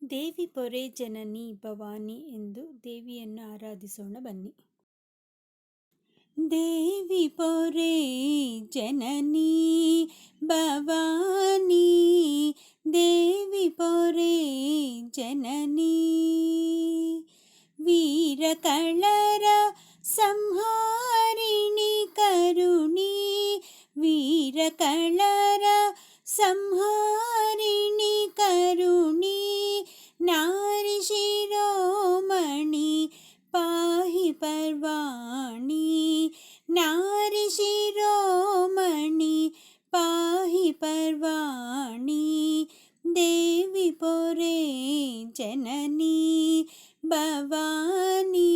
ದೇವಿ ಪೊರೆ ಜನನಿ ಭವಾನಿ ಎಂದು ದೇವಿಯನ್ನು ಆರಾಧಿಸೋಣ ಬನ್ನಿ. ದೇವಿ ಪೊರೆ ಜನನಿ ಭವಾನಿ, ದೇವಿ ಪೊರೆ ಜನನಿ, ವೀರ ಕಳರ ಸಂಹಾರಿಣಿ ಕರುಣಿ, ವೀರ ಕಳರ ಸಂಹಾರಿಣಿ ಕರುಣಿ, ನಾರಿ ಶಿರೋಮಣಿ ಪಾಹಿ ಪರ್ವಾಣಿ, ನಾರಿ ಶಿರೋಮಣಿ ಪಾಹಿ ಪರ್ವಾಣಿ, ದೇವಿ ಪೊರೆ ಜನನಿ ಭವಾನಿ,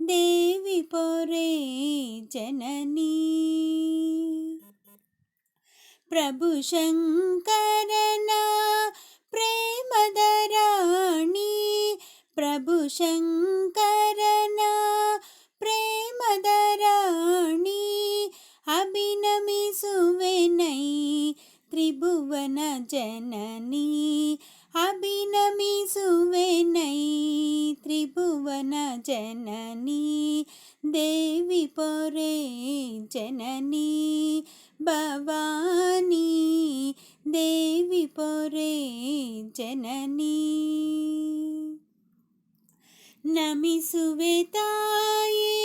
ದೇವಿ ಪೊರೆ ಜನನಿ. ಪ್ರಭು ಶಂಕರನ ಪ್ರೇಮದ ರಾಣಿ, ಪ್ರಭು ಶಂಕರನ ಪ್ರೇಮದ ರಾಣಿ, ಅಭಿನಮಿಸುವೆನೈ ತ್ರಿಭುವನ ಜನನಿ, ಅಭಿನಮಿಸುವೆನೈ ತ್ರಿಭುವನ ಜನನಿ, ದೇವಿ ಪೊರೆ ಜನನಿ ಭವಾನಿ, ದೇವಿ ಪೊರೆ ಜನನಿ. ನಮಿಸುವೆ ತಾಯೇ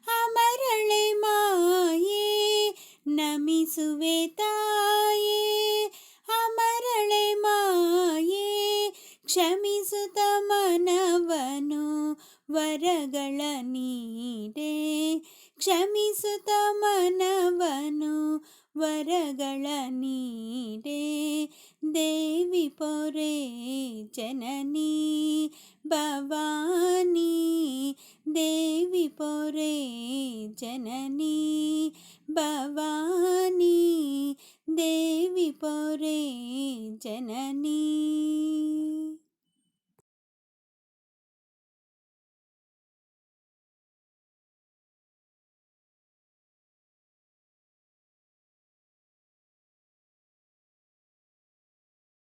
ಅಮರಳೆ ಮಾಯೇ, ನಮಿಸುವೆ ತಾಯೇ ಅಮರಳೆ ಮಾಯೇ, ಕ್ಷಮಿಸುತ್ತ ಮನವನು ವರಗಳ ನೀಡೆ, ಕ್ಷಮಿಸುತ್ತ ಮನವನು ವರಗಳ ನೀಡೆ, ದೇವಿ ಪೊರೆ ಜನನಿ ಭವಾನಿ, ದೇವಿ ಪೊರೆ ಜನನಿ ಭವಾನಿ, ದೇವಿ ಪೊರೆ ಜನನಿ.